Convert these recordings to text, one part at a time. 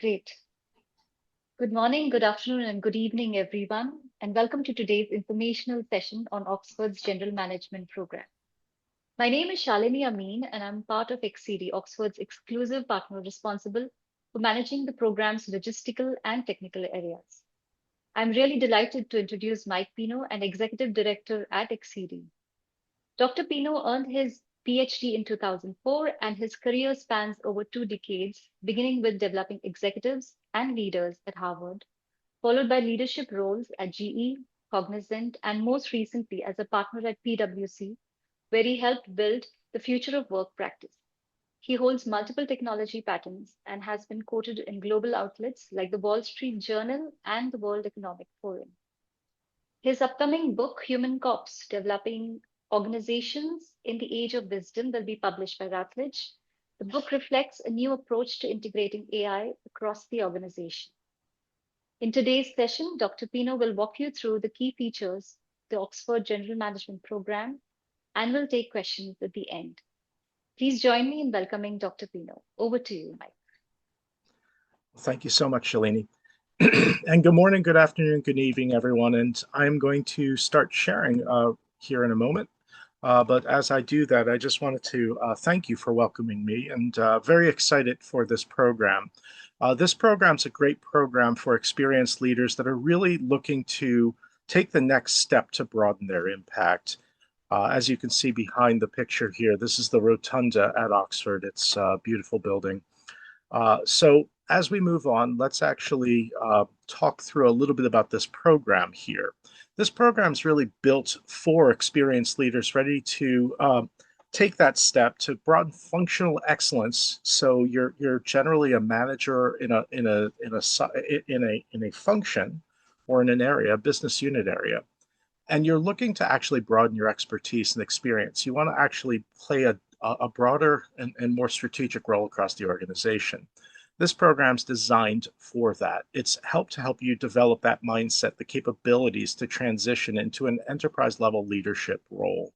Great. Good morning, good afternoon, and good evening, everyone, and welcome to today's informational session on Oxford's General Management Program. My name is Shalini Amin, and I'm part of XCD, Oxford's exclusive partner responsible for managing the program's logistical and technical areas. I'm really delighted to introduce Mike Pino, an executive director at XCD. Dr. Pino earned his PhD in 2004, and his career spans over 2 decades, beginning with developing executives and leaders at Harvard, followed by leadership roles at GE, Cognizant, and most recently as a partner at PwC, where he helped build the future of work practice. He holds multiple technology patents and has been quoted in global outlets like the Wall Street Journal and the World Economic Forum. His upcoming book, Human Cops Developing Organizations in the Age of Wisdom, will be published by Routledge. The book reflects a new approach to integrating AI across the organization. In today's session, Dr. Pino will walk you through the key features of the Oxford General Management Program and will take questions at the end. Please join me in welcoming Dr. Pino. Over to you, Mike. Thank you so much, Shalini. And good morning, good afternoon, good evening, everyone. And I'm going to start sharing here in a moment. But as I do that, I just wanted to thank you for welcoming me and very excited for this program. This program is a great program for experienced leaders that are really looking to take the next step to broaden their impact. As you can see behind the picture here, this is the Rotunda at Oxford. It's a beautiful building. So as we move on, let's actually talk through a little bit about this program here. This program is really built for experienced leaders ready to take that step to broaden functional excellence. So you're generally a manager in a function or in an area, a business unit area, and you're looking to actually broaden your expertise and experience. You want to actually play a broader and more strategic role across the organization. This program's designed for that. It's helped to help you develop that mindset, the capabilities to transition into an enterprise level leadership role.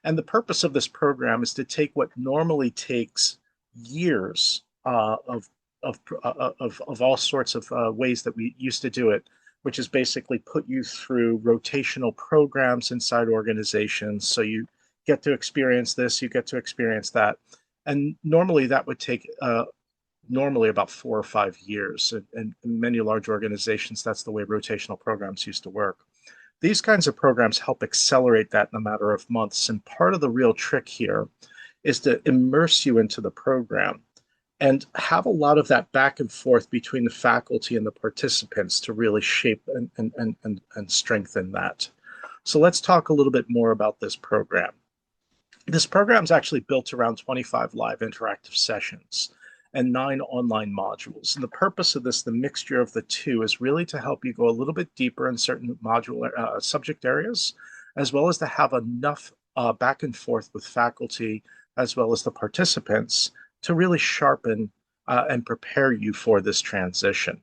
And the purpose of this program is to take what normally takes years of all sorts of ways that we used to do it, which is basically put you through rotational programs inside organizations. So you get to experience this, you get to experience that. And normally that would take normally about 4 or 5 years. And in many large organizations, that's the way rotational programs used to work. These kinds of programs help accelerate that in a matter of months. And part of the real trick here is to immerse you into the program and have a lot of that back and forth between the faculty and the participants to really shape and strengthen that. So let's talk a little bit more about this program. This program is actually built around 25 live interactive sessions and 9 online modules. And the purpose of this, the mixture of the two, is really to help you go a little bit deeper in certain module subject areas, as well as to have enough back and forth with faculty, as well as the participants, to really sharpen and prepare you for this transition.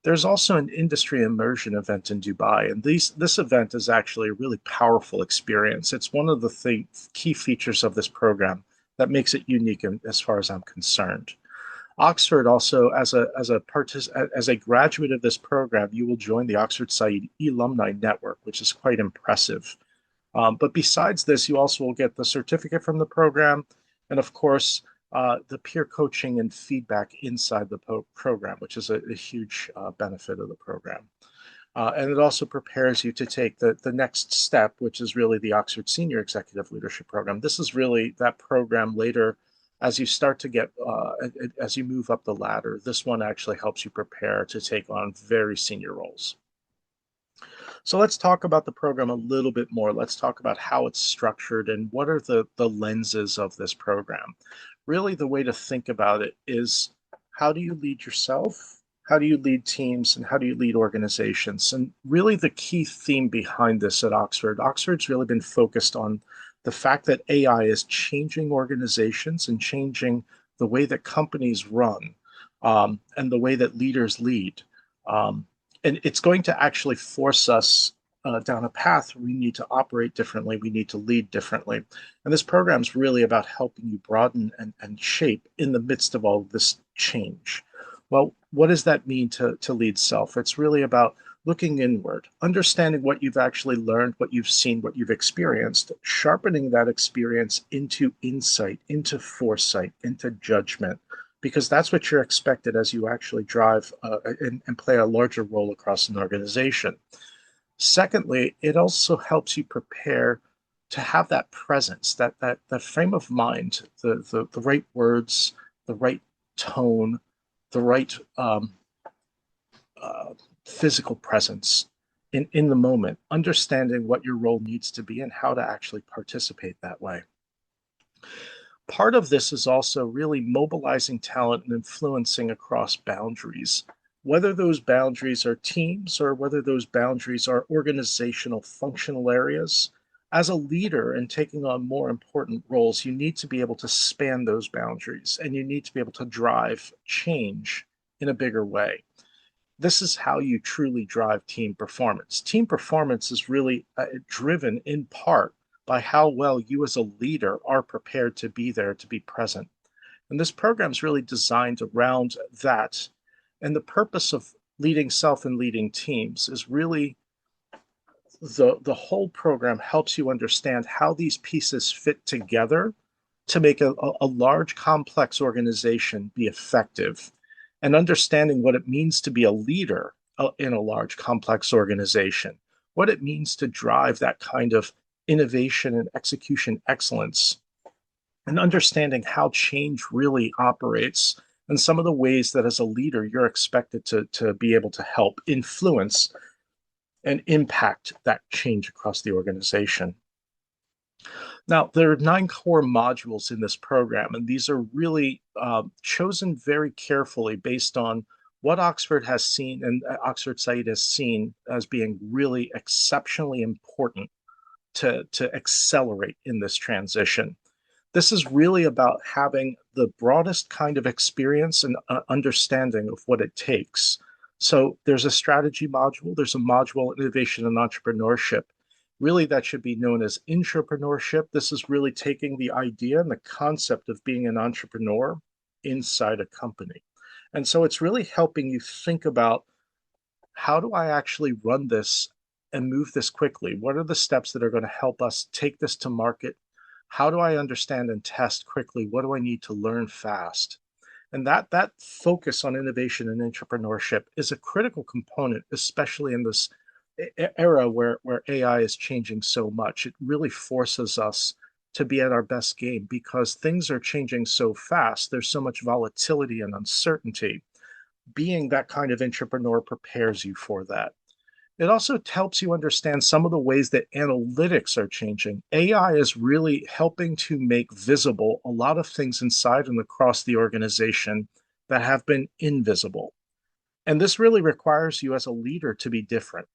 There's also an industry immersion event in Dubai, and this event is actually a really powerful experience. It's one of the key features of this program that makes it unique as far as I'm concerned. Oxford also, as a graduate of this program, you will join the Oxford Said Alumni Network, which is quite impressive. But besides this, you also will get the certificate from the program, and of course, the peer coaching and feedback inside the program, which is a huge benefit of the program. And it also prepares you to take the next step, which is really the Oxford Senior Executive Leadership Program. This is really that program later as you start to get, as you move up the ladder. This one actually helps you prepare to take on very senior roles. So let's talk about the program a little bit more. Let's talk about how it's structured and what are the lenses of this program. Really, the way to think about it is, how do you lead yourself? How do you lead teams? And how do you lead organizations? And really the key theme behind this at Oxford's really been focused on the fact that AI is changing organizations and changing the way that companies run, and the way that leaders lead. And it's going to actually force us down a path where we need to operate differently, we need to lead differently. And this program is really about helping you broaden and shape in the midst of all of this change. Well, what does that mean to lead self? It's really about looking inward, understanding what you've actually learned, what you've seen, what you've experienced, sharpening that experience into insight, into foresight, into judgment, because that's what you're expected as you actually drive and play a larger role across an organization. Secondly, it also helps you prepare to have that presence, that frame of mind, the right words, the right tone, the right uh, physical presence in the moment, understanding what your role needs to be and how to actually participate that way. Part of this is also really mobilizing talent and influencing across boundaries, whether those boundaries are teams or whether those boundaries are organizational functional areas. As a leader and taking on more important roles, you need to be able to span those boundaries and you need to be able to drive change in a bigger way. This is how you truly drive team performance. Team performance is really driven in part by how well you as a leader are prepared to be there, to be present. And this program is really designed around that. And the purpose of leading self and leading teams is really the whole program helps you understand how these pieces fit together to make a large complex organization be effective, and understanding what it means to be a leader in a large complex organization, what it means to drive that kind of innovation and execution excellence, and understanding how change really operates and some of the ways that as a leader you're expected to be able to help influence and impact that change across the organization. Now, there are 9 core modules in this program, and these are really chosen very carefully based on what Oxford has seen and Oxford Said has seen as being really exceptionally important to accelerate in this transition. This is really about having the broadest kind of experience and understanding of what it takes. So there's a strategy module, there's a module innovation and entrepreneurship. Really, that should be known as intrapreneurship. This is really taking the idea and the concept of being an entrepreneur inside a company. And so it's really helping you think about how do I actually run this and move this quickly? What are the steps that are going to help us take this to market? How do I understand and test quickly? What do I need to learn fast? And that focus on innovation and entrepreneurship is a critical component, especially in this era where AI is changing so much. It really forces us to be at our best game because things are changing so fast. There's so much volatility and uncertainty. Being that kind of entrepreneur prepares you for that. It also helps you understand some of the ways that analytics are changing. AI is really helping to make visible a lot of things inside and across the organization that have been invisible. And this really requires you as a leader to be different.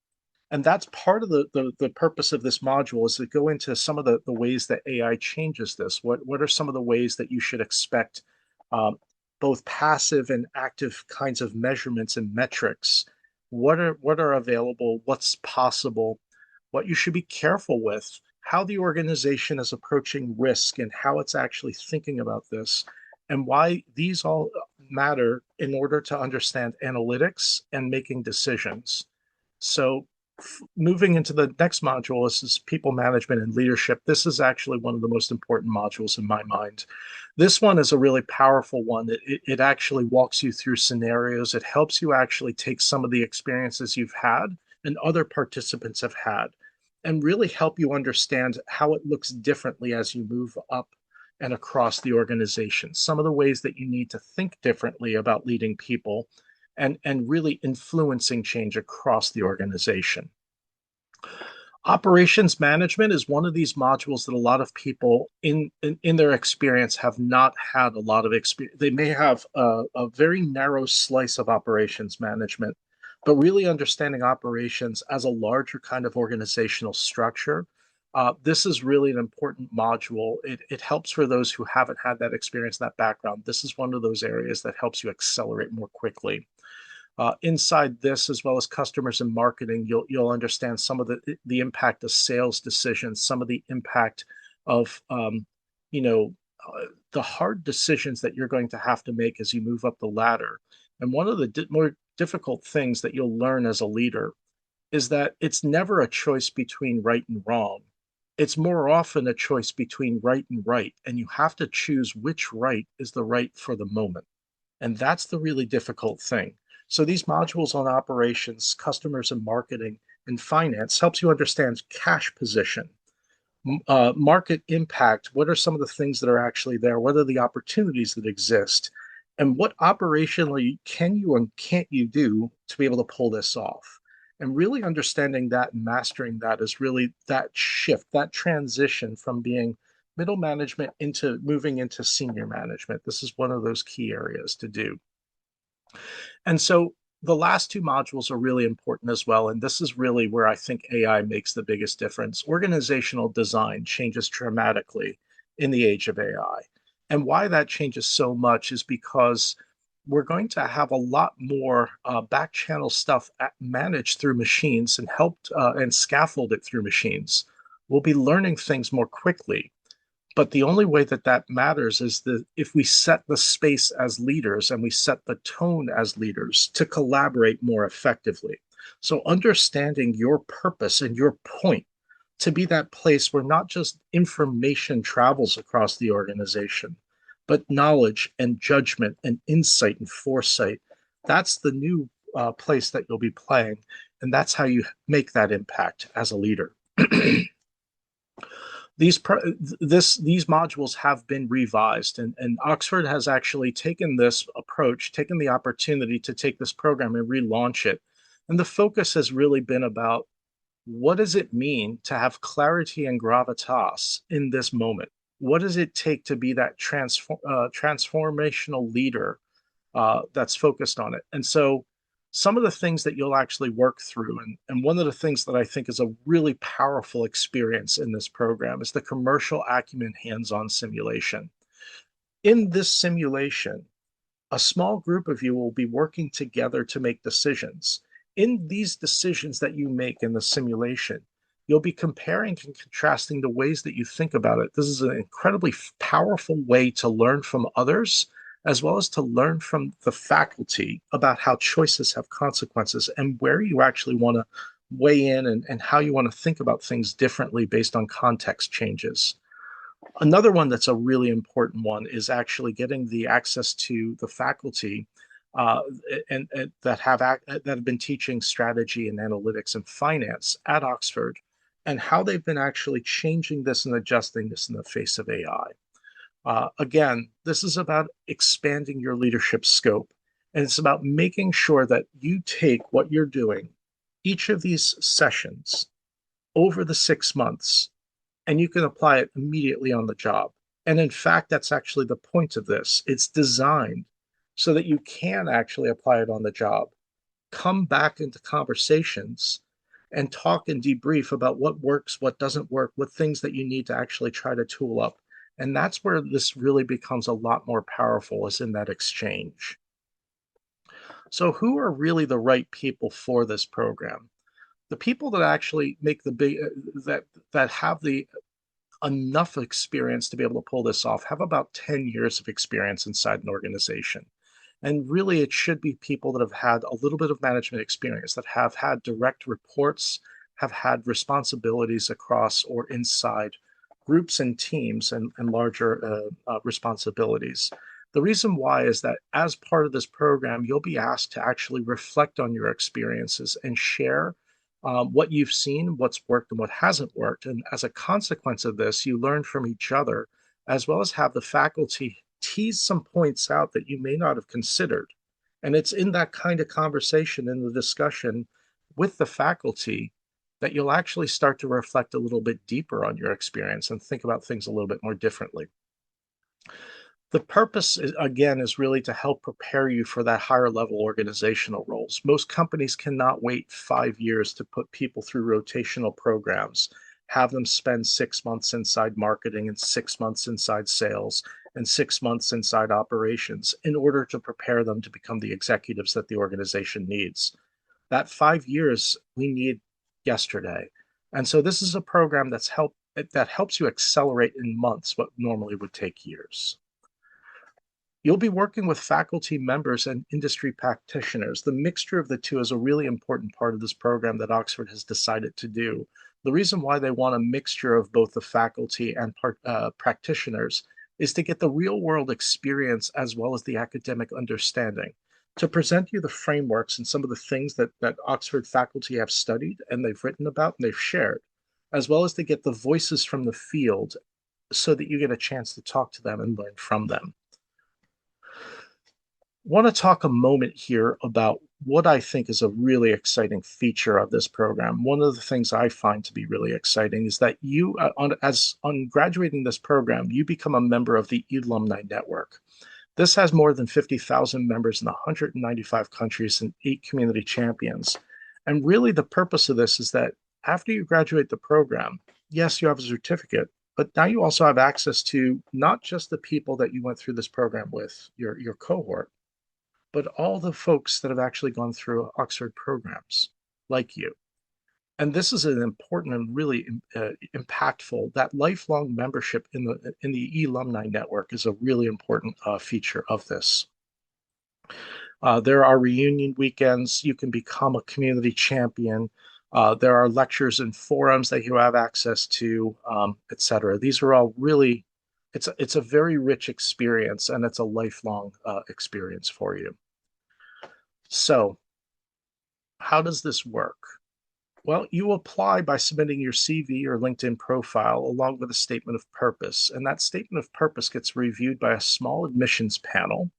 And that's part of the purpose of this module is to go into some of the ways that AI changes this. What are some of the ways that you should expect um, both passive and active kinds of measurements and metrics? What are available? What's possible? What you should be careful with? How the organization is approaching risk and how it's actually thinking about this, and why these all matter in order to understand analytics and making decisions. So moving into the next module is people management and leadership. This is actually one of the most important modules in my mind. This one is a really powerful one. It actually walks you through scenarios. It helps you actually take some of the experiences you've had and other participants have had and really help you understand how it looks differently as you move up and across the organization. Some of the ways that you need to think differently about leading people and really influencing change across the organization. Operations management is one of these modules that a lot of people in their experience have not had a lot of experience. They may have a very narrow slice of operations management, but really understanding operations as a larger kind of organizational structure. This is really an important module. It helps for those who haven't had that experience, that background. This is one of those areas that helps you accelerate more quickly. Inside this, as well as customers and marketing, you'll understand some of the impact of sales decisions, some of the impact of you know the hard decisions that you're going to have to make as you move up the ladder. And one of the more difficult things that you'll learn as a leader is that it's never a choice between right and wrong. It's more often a choice between right and right. And you have to choose which right is the right for the moment. And that's the really difficult thing. So these modules on operations, customers and marketing, and finance helps you understand cash position, market impact. What are some of the things that are actually there? What are the opportunities that exist? And what operationally can you and can't you do to be able to pull this off? And really understanding that and mastering that is really that shift, that transition from being middle management into moving into senior management. This is one of those key areas to do. And so the last two modules are really important as well. And this is really where I think AI makes the biggest difference. Organizational design changes dramatically in the age of AI. And why that changes so much is because we're going to have a lot more back channel stuff managed through machines and helped and scaffolded through machines. We'll be learning things more quickly, but the only way that that matters is that if we set the space as leaders and we set the tone as leaders to collaborate more effectively. So understanding your purpose and your point to be that place where not just information travels across the organization, but knowledge and judgment and insight and foresight. That's the new place that you'll be playing. And that's how you make that impact as a leader. these these modules have been revised, and Oxford has actually taken this approach, taken the opportunity to take this program and relaunch it. And the focus has really been about what does it mean to have clarity and gravitas in this moment? What does it take to be that transformational leader that's focused on it? And so some of the things that you'll actually work through, and one of the things that I think is a really powerful experience in this program is the commercial acumen hands-on simulation. In this simulation, a small group of you will be working together to make decisions. In these decisions that you make in the simulation, you'll be comparing and contrasting the ways that you think about it. This is an incredibly powerful way to learn from others, as well as to learn from the faculty about how choices have consequences and where you actually want to weigh in, and how you want to think about things differently based on context changes. Another one that's a really important one is actually getting the access to the faculty uh, and that have been teaching strategy and analytics and finance at Oxford, and how they've been actually changing this and adjusting this in the face of AI. Again, this is about expanding your leadership scope, and it's about making sure that you take what you're doing, each of these sessions, over the 6 months, and you can apply it immediately on the job. And in fact, that's actually the point of this. It's designed so that you can actually apply it on the job, come back into conversations, and talk and debrief about what works, what doesn't work, what things that you need to actually try to tool up. And that's where this really becomes a lot more powerful, is in that exchange. So, who are really the right people for this program? The people that actually make the big that have the enough experience to be able to pull this off have about 10 years of experience inside an organization. And really, it should be people that have had a little bit of management experience, that have had direct reports, have had responsibilities across or inside groups and teams, and larger responsibilities. The reason why is that as part of this program, you'll be asked to actually reflect on your experiences and share what you've seen, what's worked, and what hasn't worked. And as a consequence of this, you learn from each other, as well as have the faculty tease some points out that you may not have considered. And it's in that kind of conversation, in the discussion with the faculty, that you'll actually start to reflect a little bit deeper on your experience and think about things a little bit more differently. The purpose is, again, is really to help prepare you for that higher level organizational roles. Most companies cannot wait 5 years to put people through rotational programs, have them spend 6 months inside marketing and 6 months inside sales and 6 months inside operations in order to prepare them to become the executives that the organization needs. That 5 years we need yesterday. And so this is a program that helps you accelerate in months what normally would take years. You'll be working with faculty members and industry practitioners. The mixture of the two is a really important part of this program that Oxford has decided to do. The reason why they want a mixture of both the faculty and practitioners is to get the real world experience as well as the academic understanding. To present you the frameworks and some of the things that Oxford faculty have studied and they've written about and they've shared, as well as to get the voices from the field so that you get a chance to talk to them and learn from them. Want to talk a moment here about what I think is a really exciting feature of this program. One of the things I find to be really exciting is that you, on graduating this program, you become a member of the alumni network. This has more than 50,000 members in 195 countries and 8 community champions. And really, the purpose of this is that after you graduate the program, yes, you have a certificate, but now you also have access to not just the people that you went through this program with, your cohort, but all the folks that have actually gone through Oxford programs like you. And this is an important and really impactful. That lifelong membership in the alumni network is a really important feature of this. There are reunion weekends. You can become a community champion. There are lectures and forums that you have access to, etc. These are all really, it's a very rich experience, and it's a lifelong experience for you. So, how does this work? Well, you apply by submitting your CV or LinkedIn profile along with a statement of purpose. And that statement of purpose gets reviewed by a small admissions panel.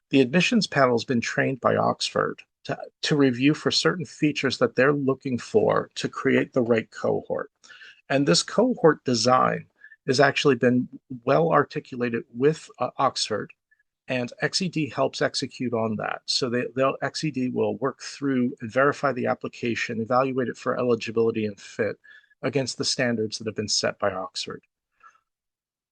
The admissions panel has been trained by Oxford to review for certain features that they're looking for to create the right cohort. And this cohort design has actually been well articulated with Oxford, and XED helps execute on that. So XED will work through and verify the application, evaluate it for eligibility and fit against the standards that have been set by Oxford.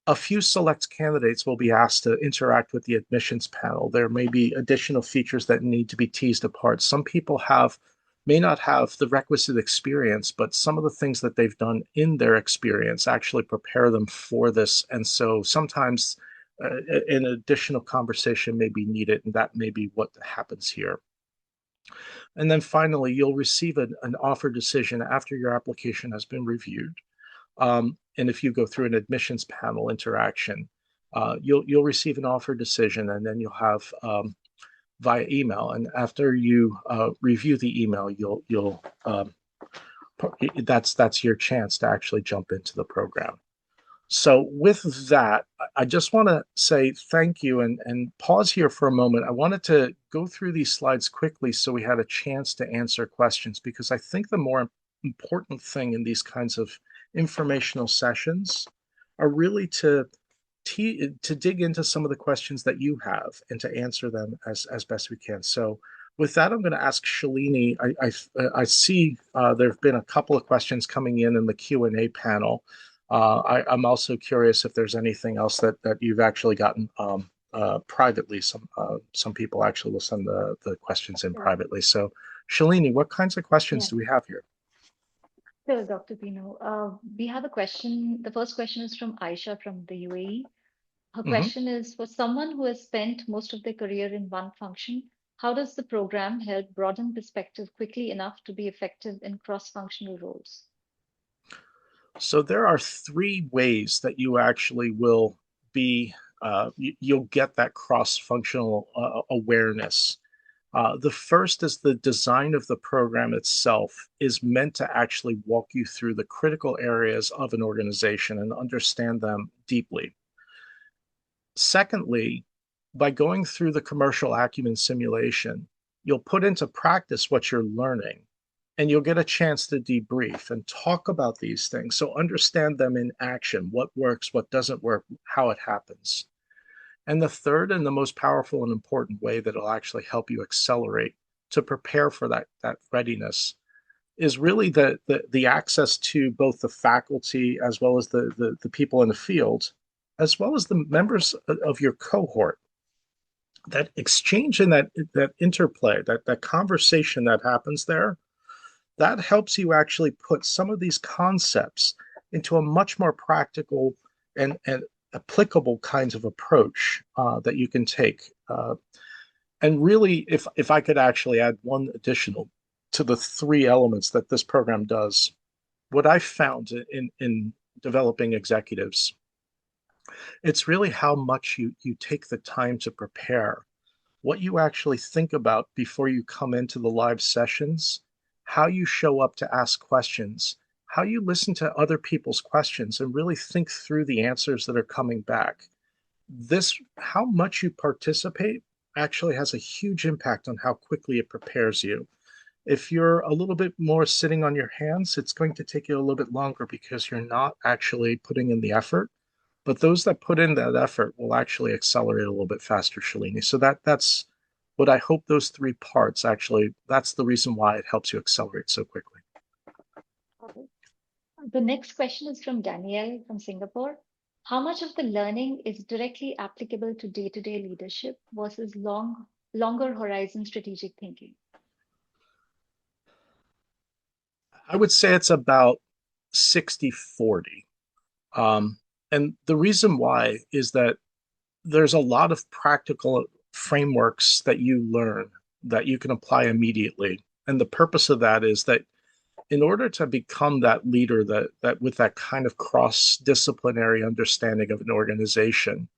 A few select candidates will be asked to interact with the admissions panel. There may be additional features that need to be teased apart. Some people may not have the requisite experience, but some of the things that they've done in their experience actually prepare them for this. And so sometimes an additional conversation may be needed, and that may be what happens here. And then finally, you'll receive an offer decision after your application has been reviewed. And if you go through an admissions panel interaction, you'll receive an offer decision, and then you'll have via email. And after you review the email, that's your chance to actually jump into the program. So with that, I just want to say thank you and pause here for a moment. I wanted to go through these slides quickly so we had a chance to answer questions, because I think the more important thing in these kinds of informational sessions are really to dig into some of the questions that you have and to answer them as best we can. So with that, I'm going to ask Shalini. I see there have been a couple of questions coming in the Q&A panel. I'm also curious if there's anything else that you've actually gotten privately. Some people actually will send the questions in privately. So, Shalini, what kinds of questions Yeah. do we have here? So, Dr. Pino, we have a question. The first question is from Aisha from the UAE. Her Hmm. question is, for someone who has spent most of their career in one function, how does the program help broaden perspective quickly enough to be effective in cross-functional roles? So there are three ways that you actually will you'll get that cross-functional awareness. The first is the design of the program itself is meant to actually walk you through the critical areas of an organization and understand them deeply. Secondly, by going through the commercial acumen simulation, you'll put into practice what you're learning, and you'll get a chance to debrief and talk about these things. So understand them in action, what works, what doesn't work, how it happens. And the third and the most powerful and important way that will actually help you accelerate to prepare for that readiness is really the access to both the faculty as well as the people in the field, as well as the members of your cohort. That exchange and that interplay, that conversation that happens there, that helps you actually put some of these concepts into a much more practical and applicable kinds of approach that you can take. And really, if I could actually add one additional to the three elements that this program does, what I found in developing executives, it's really how much you take the time to prepare, what you actually think about before you come into the live sessions, how you show up to ask questions, how you listen to other people's questions and really think through the answers that are coming back. This, how much you participate actually has a huge impact on how quickly it prepares you. If you're a little bit more sitting on your hands, it's going to take you a little bit longer because you're not actually putting in the effort. But those that put in that effort will actually accelerate a little bit faster, Shalini. So that's what I hope those three parts actually, that's the reason why it helps you accelerate so quickly. Okay. The next question is from Danielle from Singapore. How much of the learning is directly applicable to day-to-day leadership versus longer horizon strategic thinking? I would say it's about 60-40. Um, and the reason why is that there's a lot of practical frameworks that you learn that you can apply immediately. And the purpose of that is that in order to become that leader that with that kind of cross-disciplinary understanding of an organization,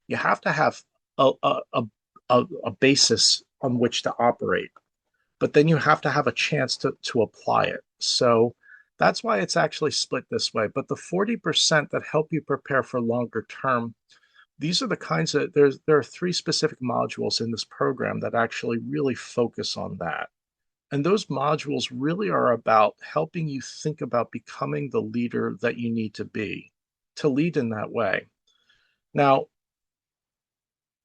you have to have a basis on which to operate, but then you have to have a chance to apply it. So that's why it's actually split this way. But the 40% that help you prepare for longer term, these are the kinds of there are three specific modules in this program that actually really focus on that. And those modules really are about helping you think about becoming the leader that you need to be to lead in that way. Now,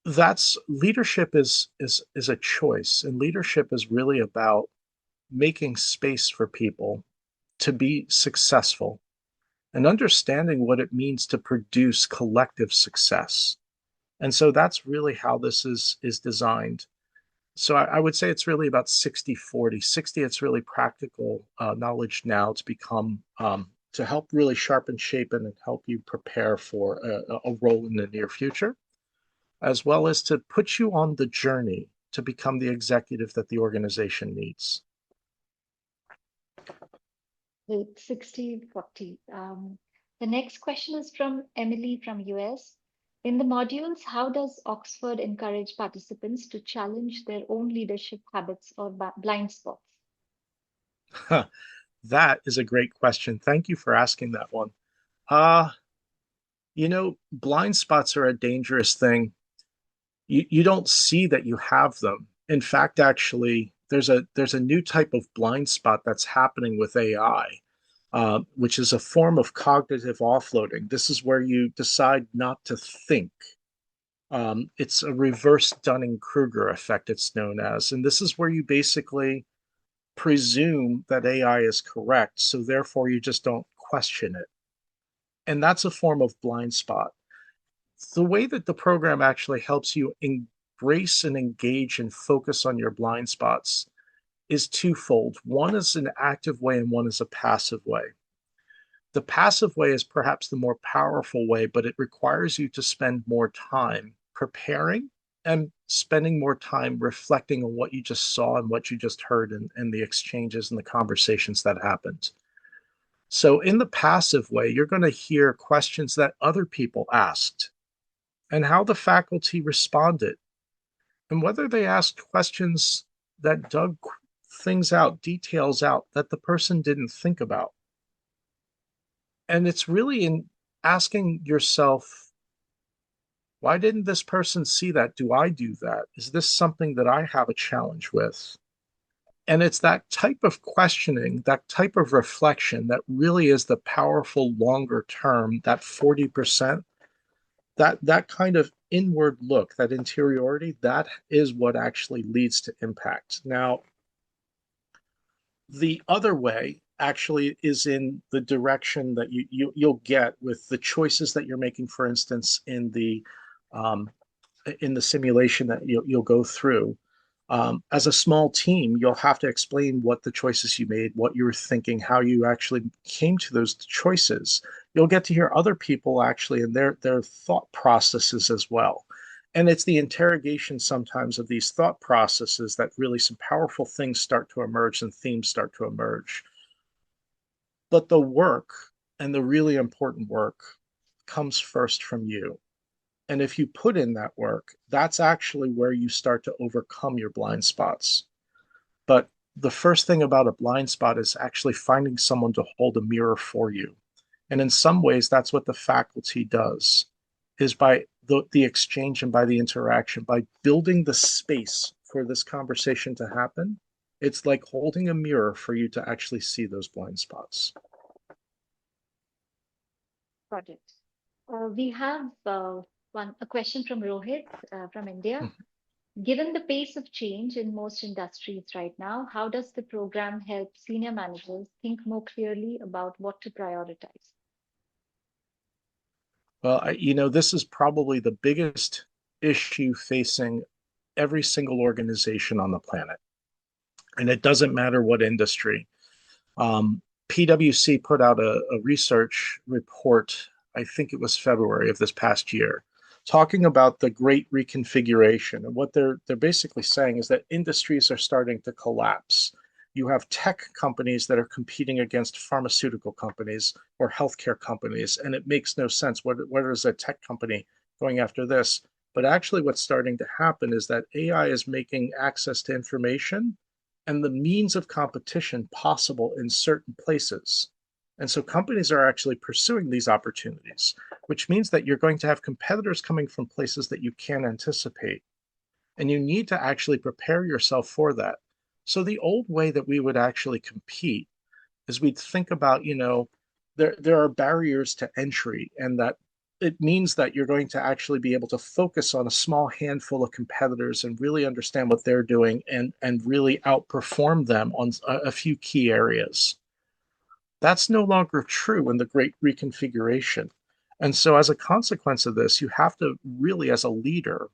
that's leadership is a choice, and leadership is really about making space for people to be successful and understanding what it means to produce collective success. And so that's really how this is designed. So I would say it's really about 60-40. 60, it's really practical knowledge now to become to help really sharpen, shape, and help you prepare for a role in the near future, as well as to put you on the journey to become the executive that the organization needs. With 60-40. The next question is from Emily from US. In the modules, how does Oxford encourage participants to challenge their own leadership habits or blind spots? That is a great question. Thank you for asking that one. Uh, blind spots are a dangerous thing. You don't see that you have them. In fact, actually, there's a new type of blind spot that's happening with AI, which is a form of cognitive offloading. This is where you decide not to think. It's a reverse Dunning-Kruger effect, it's known as. And this is where you basically presume that AI is correct, so therefore you just don't question it. And that's a form of blind spot. The way that the program actually helps you embrace and engage and focus on your blind spots is twofold. One is an active way and one is a passive way. The passive way is perhaps the more powerful way, but it requires you to spend more time preparing and spending more time reflecting on what you just saw and what you just heard and the exchanges and the conversations that happened. So, in the passive way, you're going to hear questions that other people asked and how the faculty responded, and whether they asked questions that dug things out, details out that the person didn't think about. And it's really in asking yourself, why didn't this person see that? Do I do that? Is this something that I have a challenge with? And it's that type of questioning, that type of reflection that really is the powerful longer term, that 40%, that kind of inward look, that interiority, that is what actually leads to impact. Now, the other way actually is in the direction that you'll get with the choices that you're making, for instance, um, in the simulation that you'll go through. As a small team, you'll have to explain what the choices you made, what you were thinking, how you actually came to those choices. You'll get to hear other people actually and their thought processes as well. And it's the interrogation sometimes of these thought processes that really some powerful things start to emerge and themes start to emerge. But the work and the really important work comes first from you. And if you put in that work, that's actually where you start to overcome your blind spots. But the first thing about a blind spot is actually finding someone to hold a mirror for you. And in some ways, that's what the faculty does, is by the exchange and by the interaction, by building the space for this conversation to happen. It's like holding a mirror for you to actually see those blind spots. Got it. We have a question from Rohit from India. Given the pace of change in most industries right now, how does the program help senior managers think more clearly about what to prioritize? Well, this is probably the biggest issue facing every single organization on the planet. And it doesn't matter what industry. PwC put out a research report, I think it was February of this past year, talking about the great reconfiguration. And what they're basically saying is that industries are starting to collapse. You have tech companies that are competing against pharmaceutical companies or healthcare companies, and it makes no sense. What is a tech company going after this? But actually, what's starting to happen is that AI is making access to information and the means of competition possible in certain places. And so companies are actually pursuing these opportunities, which means that you're going to have competitors coming from places that you can't anticipate. And you need to actually prepare yourself for that. So the old way that we would actually compete is we'd think about, there are barriers to entry, and that it means that you're going to actually be able to focus on a small handful of competitors and really understand what they're doing and really outperform them on a few key areas. That's no longer true in the great reconfiguration. And so, as a consequence of this, you have to really, as a leader,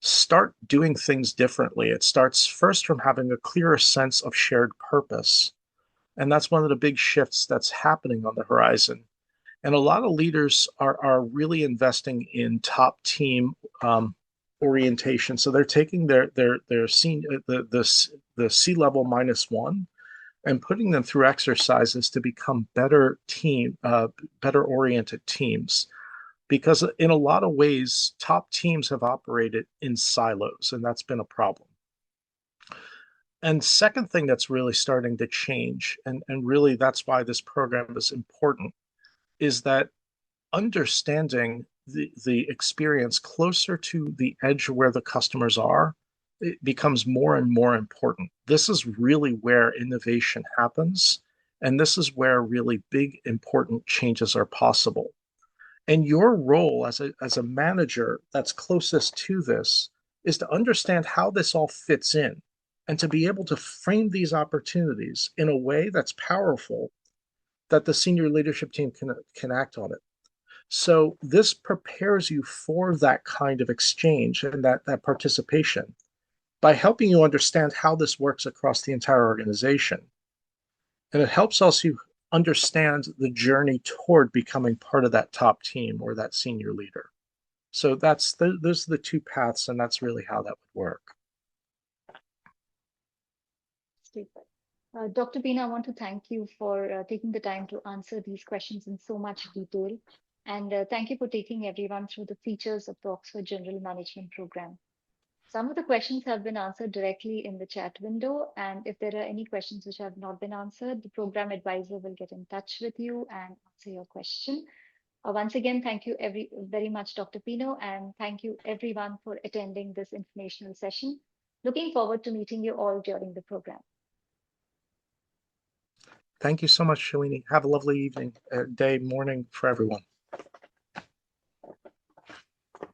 start doing things differently. It starts first from having a clearer sense of shared purpose. And that's one of the big shifts that's happening on the horizon. And a lot of leaders are really investing in top team orientation. So they're taking their senior the C-level -1 and putting them through exercises to become better oriented teams. Because in a lot of ways, top teams have operated in silos, and that's been a problem. And second thing that's really starting to change, and really that's why this program is important, is that understanding the experience closer to the edge where the customers are, it becomes more and more important. This is really where innovation happens, and this is where really big, important changes are possible. And your role as a manager that's closest to this is to understand how this all fits in and to be able to frame these opportunities in a way that's powerful that the senior leadership team can act on it. So this prepares you for that kind of exchange and that participation by helping you understand how this works across the entire organization. And it helps also you understand the journey toward becoming part of that top team or that senior leader. So those are the two paths, and that's really how that would work. Super. Dr. Pino, I want to thank you for taking the time to answer these questions in so much detail. And thank you for taking everyone through the features of the Oxford General Management Program. Some of the questions have been answered directly in the chat window. And if there are any questions which have not been answered, the program advisor will get in touch with you and answer your question. Once again, thank you very much, Dr. Pino, and thank you everyone for attending this informational session. Looking forward to meeting you all during the program. Thank you so much, Shalini. Have a lovely evening, day, morning for everyone.